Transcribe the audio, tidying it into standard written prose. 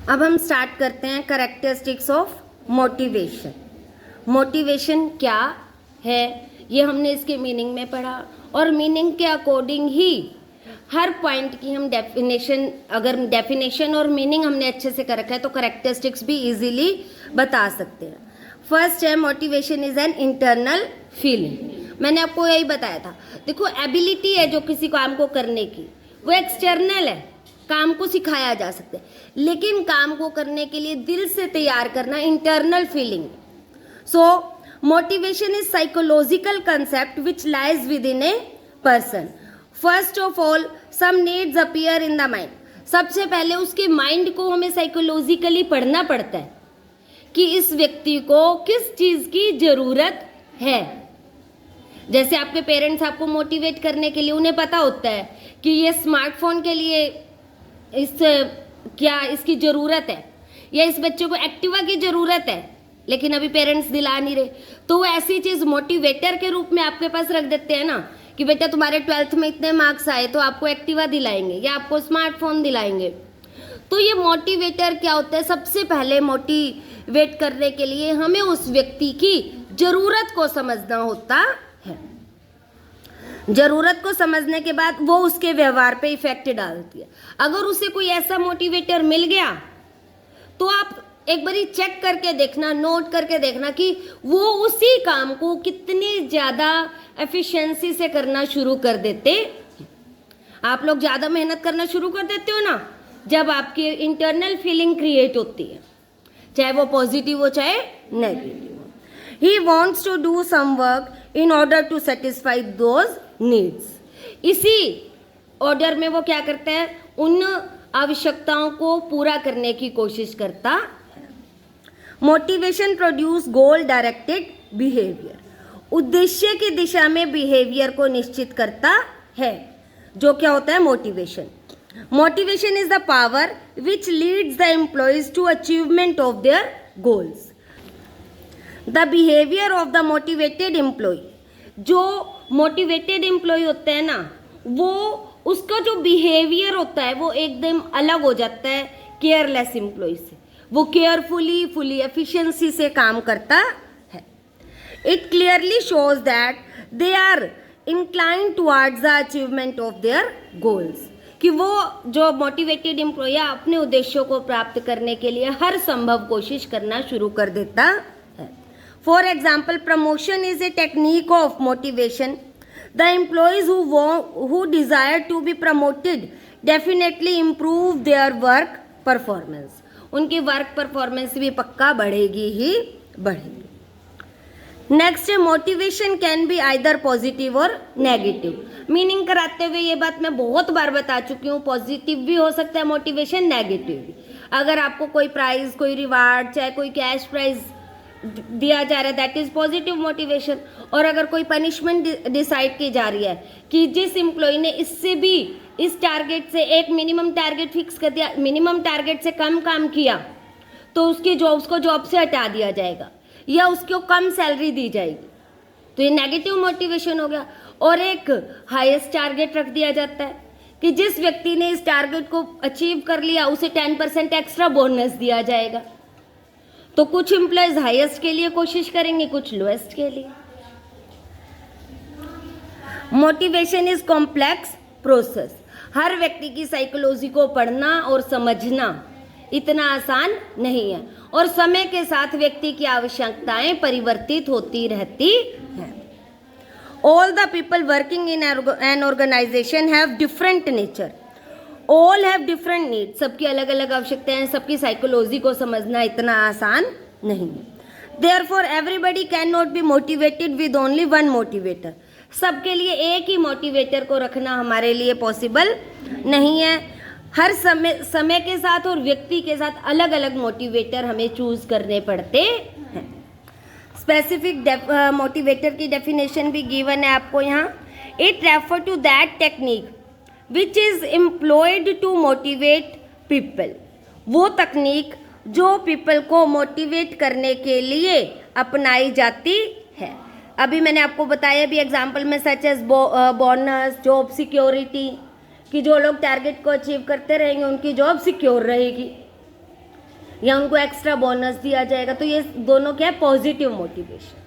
अब हम स्टार्ट करते हैं कैरेक्टरिस्टिक्स ऑफ मोटिवेशन। मोटिवेशन क्या है ये हमने इसके मीनिंग में पढ़ा, और मीनिंग के अकॉर्डिंग ही हर पॉइंट की हम डेफिनेशन, अगर डेफिनेशन और मीनिंग हमने अच्छे से कर रखा है तो कैरेक्टरिस्टिक्स भी इजीली बता सकते हैं। फर्स्ट है motivation is an internal feeling. मैंने आपको यही बताया था। देखो, एबिलिटी है जो किसी काम को करने की, वो एक्सटर्नल है, काम को सिखाया जा सकता है, लेकिन काम को करने के लिए दिल से तैयार करना internal feeling. So motivation is psychological concept which lies within a person. First of all some needs appear in the mind. सबसे पहले उसके माइंड को हमें साइकोलॉजिकली पढ़ना पड़ता है कि इस व्यक्ति को किस चीज की जरूरत है। जैसे आपके पेरेंट्स आपको मोटिवेट करने के लिए, उन्हें पता होता है कि ये स्मार्टफोन के लिए इसकी जरूरत है, या इस बच्चे को एक्टिवा की जरूरत है, लेकिन अभी पेरेंट्स दिला नहीं रहे, तो वो ऐसी चीज मोटिवेटर के रूप में आपके पास रख देते हैं ना कि बेटा तुम्हारे 12th में इतने मार्क्स आए तो आपको एक्टिवा दिलाएंगे या आपको स्मार्टफोन दिलाएंगे। तो ये मोटिवेटर क्या होता है? सबसे पहले मोटिवेट करने के लिए हमें उस व्यक्ति की जरूरत को समझना होता है। जरूरत को समझने के बाद वो उसके व्यवहार पे इफेक्ट डालती है। अगर उसे कोई ऐसा मोटिवेटर मिल गया तो आप एक बारी चेक करके देखना, नोट करके देखना कि वो उसी काम को कितनी ज़्यादा एफिशिएंसी से करना शुरू कर देते। आप लोग ज़्यादा मेहनत करना शुरू कर देते हो ना जब आपकी इंटरनल फीलिंग क्रिएट होती है, चाहे वो पॉजिटिव हो चाहे नेगेटिव हो। He wants to do some work in order to satisfy those needs. इसी ऑर्डर में वो क्या करता है? उन आवश्यकताओं को पूरा करने की कोशिश करता है। मोटिवेशन प्रोड्यूस गोल डायरेक्टेड बिहेवियर। उद्देश्य की दिशा में बिहेवियर को निश्चित करता है, जो क्या होता है? Motivation. Motivation is the power which leads the employees to achievement of their goals. The behaviour of the motivated employee. जो मोटिवेटेड एम्प्लॉय होते हैं ना, वो उसका जो बिहेवियर होता है वो एकदम अलग हो जाता है केयरलेस एम्प्लॉय से। वो केयरफुली, फुली एफिशिएंसी से काम करता है। It clearly shows that they are inclined towards the achievement of their goals. कि वो जो मोटिवेटेड एम्प्लॉय अपने उद्देश्यों को प्राप्त करने के लिए हर संभव कोशिश करना शुरू कर देता है। For example, promotion is a technique of motivation. The employees who desire to be promoted definitely improve their work performance। उनकी वर्क परफॉर्मेंस भी पक्का बढ़ेगी ही बढ़ेगी। नेक्स्ट है motivation can be either positive और नेगेटिव। मीनिंग कराते हुए ये बात मैं बहुत बार बता चुकी हूँ, पॉजिटिव भी हो सकता है मोटिवेशन, नेगेटिव भी। अगर आपको कोई प्राइज, कोई रिवार्ड, चाहे कोई कैश प्राइज दिया जा रहा है, दैट इज पॉजिटिव मोटिवेशन। और अगर कोई पनिशमेंट डिसाइड की जा रही है कि जिस एम्प्लॉय ने इससे भी इस टारगेट से एक मिनिमम टारगेट फिक्स कर दिया, मिनिमम टारगेट से कम काम किया तो उसको जॉब से हटा दिया जाएगा या उसको कम सैलरी दी जाएगी, तो ये नेगेटिव मोटिवेशन हो गया। और एक हाईएस्ट टारगेट रख दिया जाता है कि जिस व्यक्ति ने इस टारगेट को अचीव कर लिया उसे 10% एक्स्ट्रा बोनस दिया जाएगा। तो कुछ एम्प्लॉयज हाईएस्ट के लिए कोशिश करेंगे, कुछ लोएस्ट के लिए। Motivation is complex process. हर व्यक्ति की साइकोलॉजी को पढ़ना और समझना इतना आसान नहीं है, और समय के साथ व्यक्ति की आवश्यकताएं परिवर्तित होती रहती हैं। All the people working in an organisation have different nature. All have different needs. सबकी अलग अलग आवश्यकताएं हैं, सबकी साइकोलॉजी को समझना इतना आसान नहीं है। Therefore everybody can not be motivated with only one motivator. सबके लिए एक ही मोटिवेटर को रखना हमारे लिए पॉसिबल नहीं है। हर समय के साथ और व्यक्ति के साथ अलग अलग मोटिवेटर हमें चूज करने पड़ते हैं। स्पेसिफिक मोटिवेटर की डेफिनेशन भी गिवन है आपको यहाँ। It refer to that technique which is employed to motivate people. वो तकनीक जो पीपल को मोटिवेट करने के लिए अपनाई जाती है। अभी मैंने आपको बताया भी एग्जाम्पल में, such as bonus, job security, कि जो लोग टारगेट को अचीव करते रहेंगे उनकी जॉब सिक्योर रहेगी। या उनको एक्स्ट्रा बोनस दिया जाएगा, तो ये दोनों क्या है, पॉजिटिव मोटिवेशन।